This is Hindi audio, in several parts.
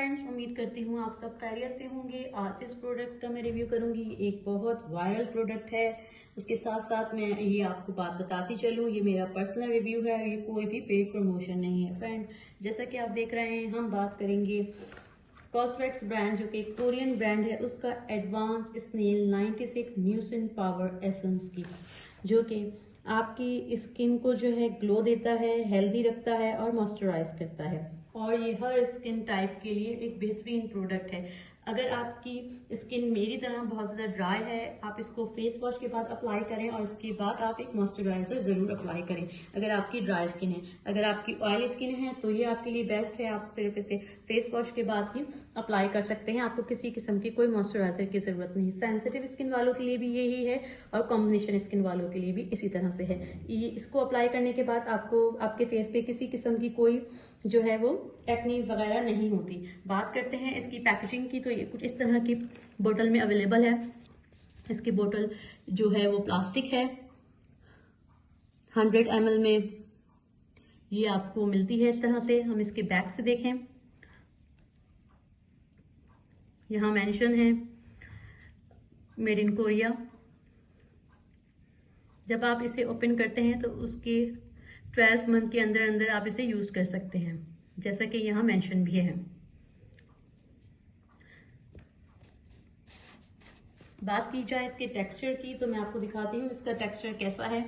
फ्रेंड्स, उम्मीद करती हूँ आप सब खैरियत से होंगे। आज इस प्रोडक्ट का मैं रिव्यू करूंगी। एक बहुत वायरल प्रोडक्ट है। उसके साथ साथ मैं ये आपको बात बताती चलूँ, ये मेरा पर्सनल रिव्यू है, ये कोई भी पेड प्रमोशन नहीं है। फ्रेंड, जैसा कि आप देख रहे हैं, हम बात करेंगे कॉस्मेटिक्स ब्रांड जो कि कोरियन ब्रांड है, उसका advance snail 96 mucin power essence की, जो कि आपकी स्किन को जो है ग्लो देता है, हेल्दी रखता है और मॉइस्चराइज करता है। और ये हर स्किन टाइप के लिए एक बेहतरीन प्रोडक्ट है। अगर आपकी स्किन मेरी तरह बहुत ज़्यादा ड्राई है, आप इसको फेस वॉश के बाद अप्लाई करें और इसके बाद आप एक मॉइस्चराइजर ज़रूर अप्लाई करें अगर आपकी ड्राई स्किन है। अगर आपकी ऑयली स्किन है तो ये आपके लिए बेस्ट है, आप सिर्फ इसे फेस वॉश के बाद ही अप्लाई कर सकते हैं। आपको किसी किस्म की कोई मॉइस्चराइजर की ज़रूरत नहीं। सेंसिटिव स्किन वालों के लिए भी यही है और कॉम्बिनेशन स्किन वालों के लिए भी इसी तरह से है। ये इसको अप्लाई करने के बाद आपको आपके फेस पे किसी किस्म की कोई जो है वो एक्ने वगैरह नहीं होती। बात करते हैं इसकी पैकेजिंग की, तो ये कुछ इस तरह की बोतल में अवेलेबल है। इसकी बोतल जो है वो प्लास्टिक है, 100 ml में ये आपको मिलती है इस तरह से। हम इसके बैक से देखें, यहाँ मेंशन है मेड इन कोरिया। जब आप इसे ओपन करते हैं तो उसके 12 मंथ के अंदर अंदर आप इसे यूज़ कर सकते हैं, जैसा कि यहाँ मेंशन भी है। बात की जाए इसके टेक्सचर की, तो मैं आपको दिखाती हूँ इसका टेक्सचर कैसा है।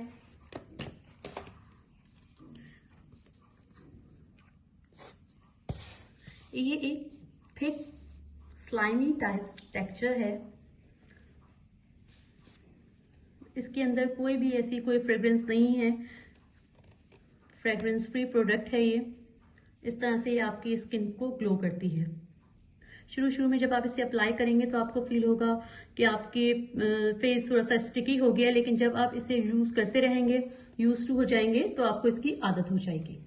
ये एक थिक स्लाइमी टाइप टेक्सचर है। इसके अंदर कोई भी ऐसी कोई फ्रेग्रेंस नहीं है, फ्रेग्रेंस फ्री प्रोडक्ट है ये। इस तरह से आपकी स्किन को ग्लो करती है। शुरू में जब आप इसे अप्लाई करेंगे तो आपको फील होगा कि आपके फेस थोड़ा सा स्टिकी हो गया, लेकिन जब आप इसे यूज़ करते रहेंगे, यूज टू हो जाएंगे, तो आपको इसकी आदत हो जाएगी।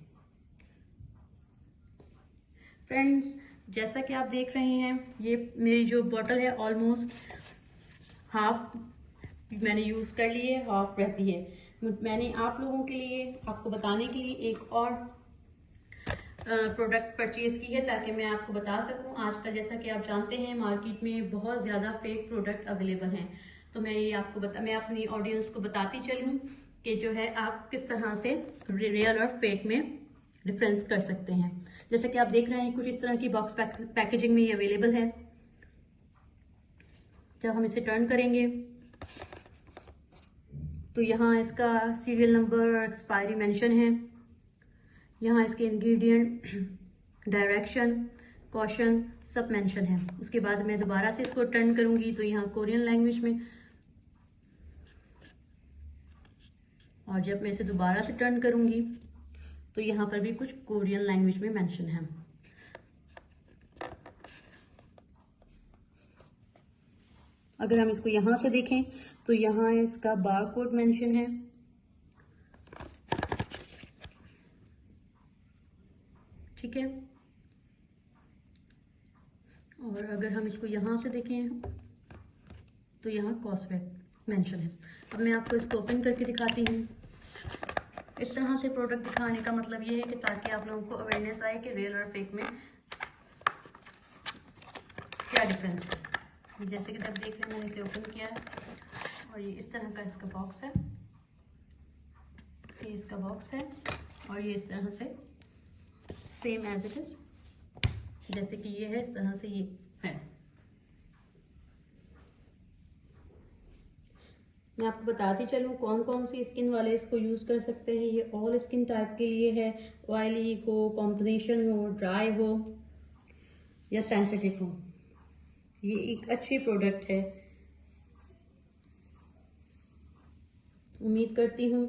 फ्रेंड्स, जैसा कि आप देख रहे हैं, ये मेरी जो बॉटल है ऑलमोस्ट हाफ मैंने यूज़ कर ली है, हाफ रहती है। मैंने आप लोगों के लिए, आपको बताने के लिए एक और प्रोडक्ट परचेज की है, ताकि मैं आपको बता सकूं। आजकल जैसा कि आप जानते हैं, मार्केट में बहुत ज़्यादा फेक प्रोडक्ट अवेलेबल हैं। तो मैं ये आपको मैं अपनी ऑडियंस को बताती चलूं कि जो है आप किस तरह से रियल और फेक में डिफरेंस कर सकते हैं। जैसे कि आप देख रहे हैं, कुछ इस तरह की बॉक्स पैकेजिंग में ये अवेलेबल है। जब हम इसे टर्न करेंगे तो यहाँ इसका सीरियल नंबर और एक्सपायरी मेंशन है। यहाँ इसके इंग्रेडिएंट, डायरेक्शन, कॉशन सब मेंशन है। उसके बाद मैं दोबारा से इसको टर्न करूंगी तो यहाँ कोरियन लैंग्वेज में, और जब मैं इसे दोबारा से टर्न करूंगी तो यहाँ पर भी कुछ कोरियन लैंग्वेज में मेंशन है। अगर हम इसको यहाँ से देखें तो यहाँ इसका बारकोड मेंशन है। ठीक है, और अगर हम इसको यहाँ से देखें तो यहाँ कॉस्मेटिक मेंशन है। अब मैं आपको इसको ओपन करके दिखाती हूँ। इस तरह से प्रोडक्ट दिखाने का मतलब ये है कि ताकि आप लोगों को अवेयरनेस आए कि रियल और फेक में क्या डिफरेंस है। जैसे कि आप देख रहे हैं, मैंने इसे ओपन किया है और ये इस तरह का इसका बॉक्स है। ये इसका बॉक्स है और ये इस तरह से सेम एज इट इज, जैसे कि ये है, इस तरह से ये है। मैं आपको बताती चलूँ कौन कौन सी स्किन वाले इसको यूज़ कर सकते हैं। ये ऑल स्किन टाइप के लिए है, ऑयली हो, कॉम्बिनेशन हो, ड्राई हो या सेंसिटिव हो। ये एक अच्छी प्रोडक्ट है। उम्मीद करती हूँ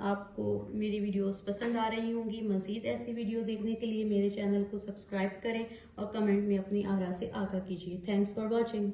आपको मेरी वीडियोस पसंद आ रही होंगी। मज़ीद ऐसी वीडियो देखने के लिए मेरे चैनल को सब्सक्राइब करें और कमेंट में अपनी आरा से आगाह कीजिए। Thanks for watching.